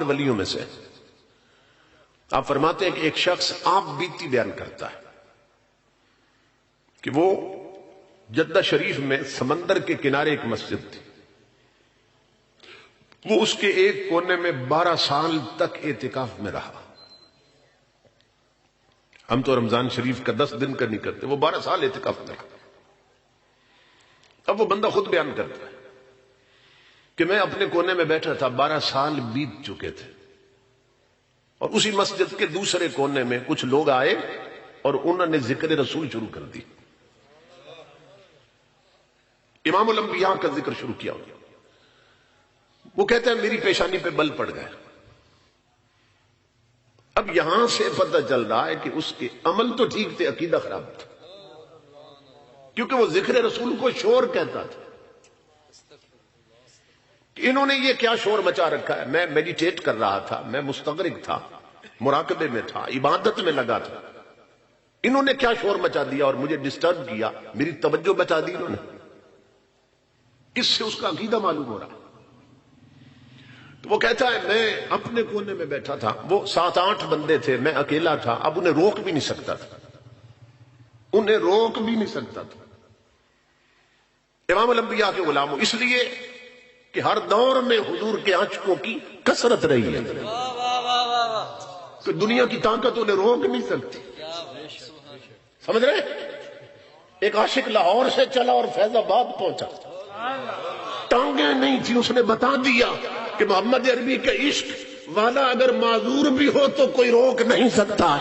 ولیوں میں سے آپ فرماتے ہیں کہ ایک شخص آپ بیتی بیان کرتا ہے کہ وہ جدہ شریف میں سمندر کے کنارے ایک مسجد تھی، وہ اس کے ایک کونے میں 12 سال تک اعتکاف میں رہا۔ ہم تو رمضان شریف کا 10 دن کا نہیں کرتے، وہ 12 سال اعتکاف میں رہا۔ اب وہ بندہ خود بیان کرتا ہے کہ میں اپنے کونے میں بیٹھا تھا، 12 سال بیت چکے تھے، اور اسی مسجد کے دوسرے کونے میں کچھ لوگ آئے اور انہوں نے ذکر رسول شروع کر دی، امام الانبیاء کا ذکر شروع کیا۔ وہ کہتا ہے میری پیشانی پہ بل پڑ گئے۔ اب یہاں سے پتہ چل رہا ہے کہ اس کے عمل تو ٹھیک تھے، عقیدہ خراب تھا، کیونکہ وہ ذکر رسول کو شور کہتا تھا۔ انہوں نے یہ کیا شور مچا رکھا ہے؟ میں میڈیٹیٹ کر رہا تھا، میں مستغرق تھا، مراقبے میں تھا، عبادت میں لگا تھا، انہوں نے کیا شور مچا دیا اور مجھے ڈسٹرب کیا، میری توجہ بچا دی انہوں نے۔ اس سے اس کا عقیدہ معلوم ہو رہا۔ تو وہ کہتا ہے میں اپنے کونے میں بیٹھا تھا، وہ 7-8 بندے تھے، میں اکیلا تھا، اب انہیں روک بھی نہیں سکتا تھا، انہیں روک بھی نہیں سکتا تھا۔ امام الانبیاء کے غلاموں، اس لیے کہ ہر دور میں حضور کے عاشقوں کی کثرت رہی ہے، کہ دنیا کی طاقت انہیں روک نہیں سکتی۔ سمجھ رہے؟ ایک عاشق لاہور سے چلا اور فیض آباد پہنچا، ٹانگیں نہیں تھی، اس نے بتا دیا کہ محمد عربی کا عشق والا اگر معذور بھی ہو تو کوئی روک نہیں سکتا۔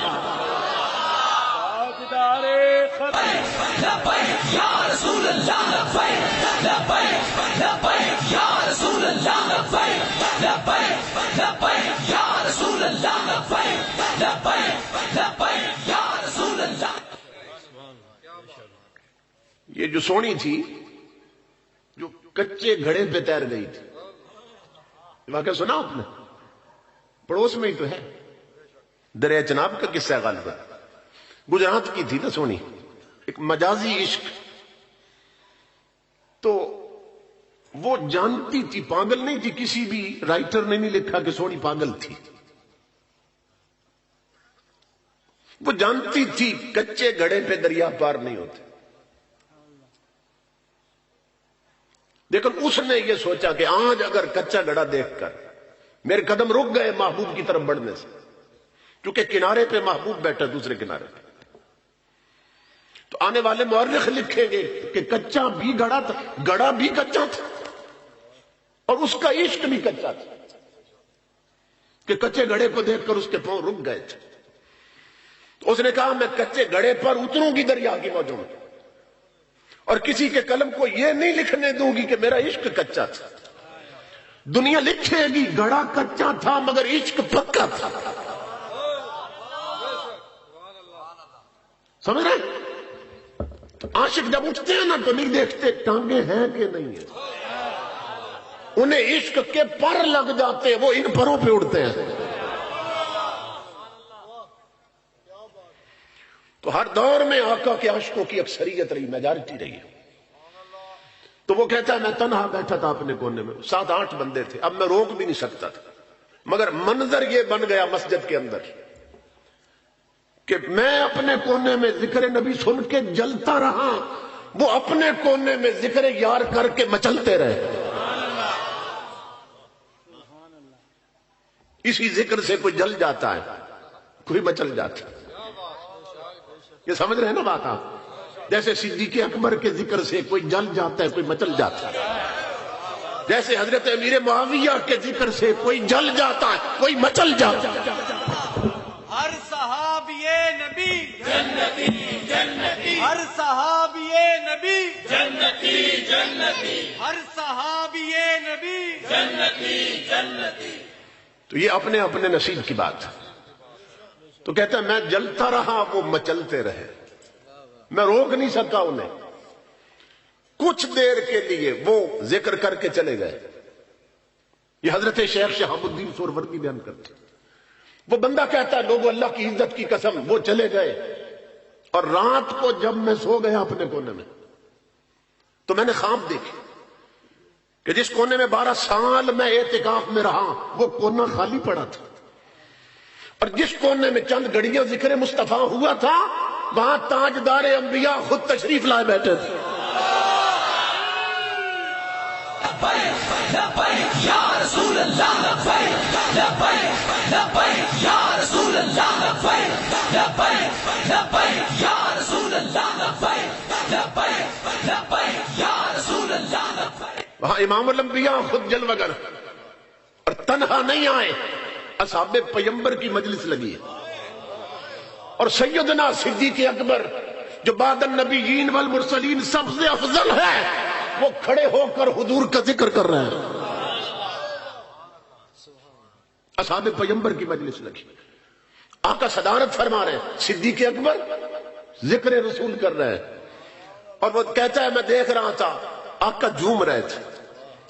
یہ جو سونی تھی جو کچے گھڑے پہ تیر گئی تھی، واقعہ سنا آپ نے؟ پڑوس میں ہی تو ہے، دریا چناب کا قصہ غالبا، گجرات کی تھی نا سونی، ایک مجازی عشق۔ تو وہ جانتی تھی، پاگل نہیں تھی، کسی بھی رائٹر نے نہیں لکھا کہ سونی پاگل تھی، وہ جانتی تھی کچے گھڑے پہ دریا پار نہیں ہوتے، لیکن اس نے یہ سوچا کہ آج اگر کچا گھڑا دیکھ کر میرے قدم رک گئے محبوب کی طرف بڑھنے سے، کیونکہ کنارے پہ محبوب بیٹھا دوسرے کنارے پہ، تو آنے والے مورخ لکھیں گے کہ کچا بھی گھڑا تھا، گھڑا بھی کچا تھا، اور اس کا عشق بھی کچا تھا، کہ کچے گھڑے کو دیکھ کر اس کے پاؤں رک گئے تھے۔ تو اس نے کہا میں کچے گھڑے پر اتروں گی دریا کی موجوں میں، اور کسی کے قلم کو یہ نہیں لکھنے دوں گی کہ میرا عشق کچا تھا۔ دنیا لکھے گی گھڑا کچا تھا مگر عشق پکا تھا۔ سمجھ رہے؟ تو عاشق جب اٹھتے ہیں نا تو نہیں دیکھتے ٹانگیں ہیں کہ نہیں ہیں، انہیں عشق کے پر لگ جاتے، وہ ان پروں پہ اڑتے ہیں۔ تو ہر دور میں آقا کے عاشقوں کی اکثریت رہی، میجارٹی رہی ہے۔ تو وہ کہتا ہے میں تنہا بیٹھا تھا اپنے کونے میں، 7-8 بندے تھے، اب میں روک بھی نہیں سکتا تھا، مگر منظر یہ بن گیا مسجد کے اندر کہ میں اپنے کونے میں ذکر نبی سن کے جلتا رہا، وہ اپنے کونے میں ذکر یار کر کے مچلتے رہے۔ اسی ذکر سے کوئی جل جاتا ہے، کوئی مچل جاتا ہے۔ یہ سمجھ رہے ہیں نا بات آپ؟ جیسے صدیق اکبر کے ذکر سے کوئی جل جاتا ہے، کوئی مچل جاتا ہے، جیسے حضرت امیر معاویہ کے ذکر سے کوئی جل جاتا ہے، کوئی مچل جاتا ہے۔ ہر صحابی نبی جنتی جنتی، ہر صحابی نبی جنتی جنتی، ہر صحابی نبی جنتی جنتی۔ تو یہ اپنے اپنے نصیب کی بات ہے۔ تو کہتا ہے میں جلتا رہا، وہ مچلتے رہے، میں روک نہیں سکا انہیں۔ کچھ دیر کے لیے وہ ذکر کر کے چلے گئے۔ یہ حضرت شیخ شہاب الدین سہروردی بیان کرتے۔ وہ بندہ کہتا ہے لوگوں اللہ کی عزت کی قسم، وہ چلے گئے، اور رات کو جب میں سو گیا اپنے کونے میں تو میں نے خواب دیکھی کہ جس کونے میں 12 سال میں اعتکاف میں رہا وہ کونا خالی پڑا تھا، اور جس کونے میں چند گھڑیاں ذکر مصطفیٰ ہوا تھا وہاں تاجدار انبیاء خود تشریف لائے بیٹھے تھے۔ یا رسول اللہ لبیک لبیک لبیک یا رسول اللہ لبیک لبیک لبیک یا رسول اللہ لبیک لبیک لبیک یا رسول اللہ لبیک۔ وہاں امام الانبیاء خود جلوہ گر اور تنہا نہیں آئے، اصحاب پیمبر کی مجلس لگی ہے، اور سیدنا صدیق اکبر جو بعد النبیین والمرسلین سب سے افضل ہے وہ کھڑے ہو کر حضور کا ذکر کر رہے ہیں۔ اصحاب پیمبر کی مجلس لگی، آقا صدارت فرما رہے ہیں، صدیق اکبر ذکر رسول کر رہے ہیں، اور وہ کہتا ہے میں دیکھ رہا تھا آقا جھوم رہے تھے،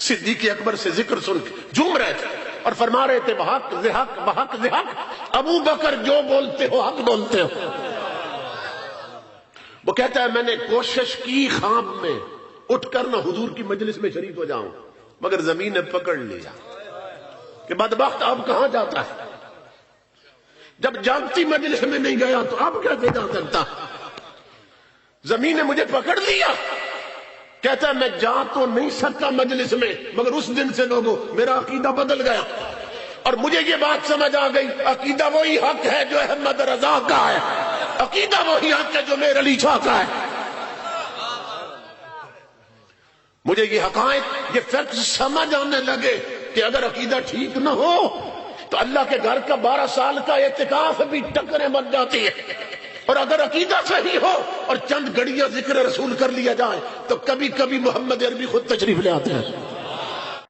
صدیق اکبر سے ذکر سن کے جھوم رہے تھے اور فرما رہے تھے بحق ذحق بحق ذحق ابو بکر جو بولتے ہو حق بولتے ہو۔ وہ کہتا ہے میں نے کوشش کی خواب میں اٹھ کر نہ حضور کی مجلس میں شریک ہو جاؤں، مگر زمین نے پکڑ لیا کہ بدبخت اب کہاں جاتا ہے، جب جانتی مجلس میں نہیں گیا تو اب کیسے جا سکتا، زمین نے مجھے پکڑ لیا۔ کہتا ہے میں جا تو نہیں سکتا مجلس میں، مگر اس دن سے لوگوں میرا عقیدہ بدل گیا اور مجھے یہ بات سمجھ آ گئی عقیدہ وہی حق ہے جو احمد رضا کا ہے، عقیدہ وہی حق ہے جو میرے علی شاہ کا ہے۔ مجھے یہ حقائق یہ فیکٹس سمجھ آنے لگے کہ اگر عقیدہ ٹھیک نہ ہو تو اللہ کے گھر کا 12 سال کا اعتکاف بھی ٹکریں بن جاتی ہے، اور اگر عقیدہ صحیح ہو اور چند گھڑیاں ذکر رسول کر لیا جائے تو کبھی کبھی محمد عربی خود تشریف لے آتے ہیں۔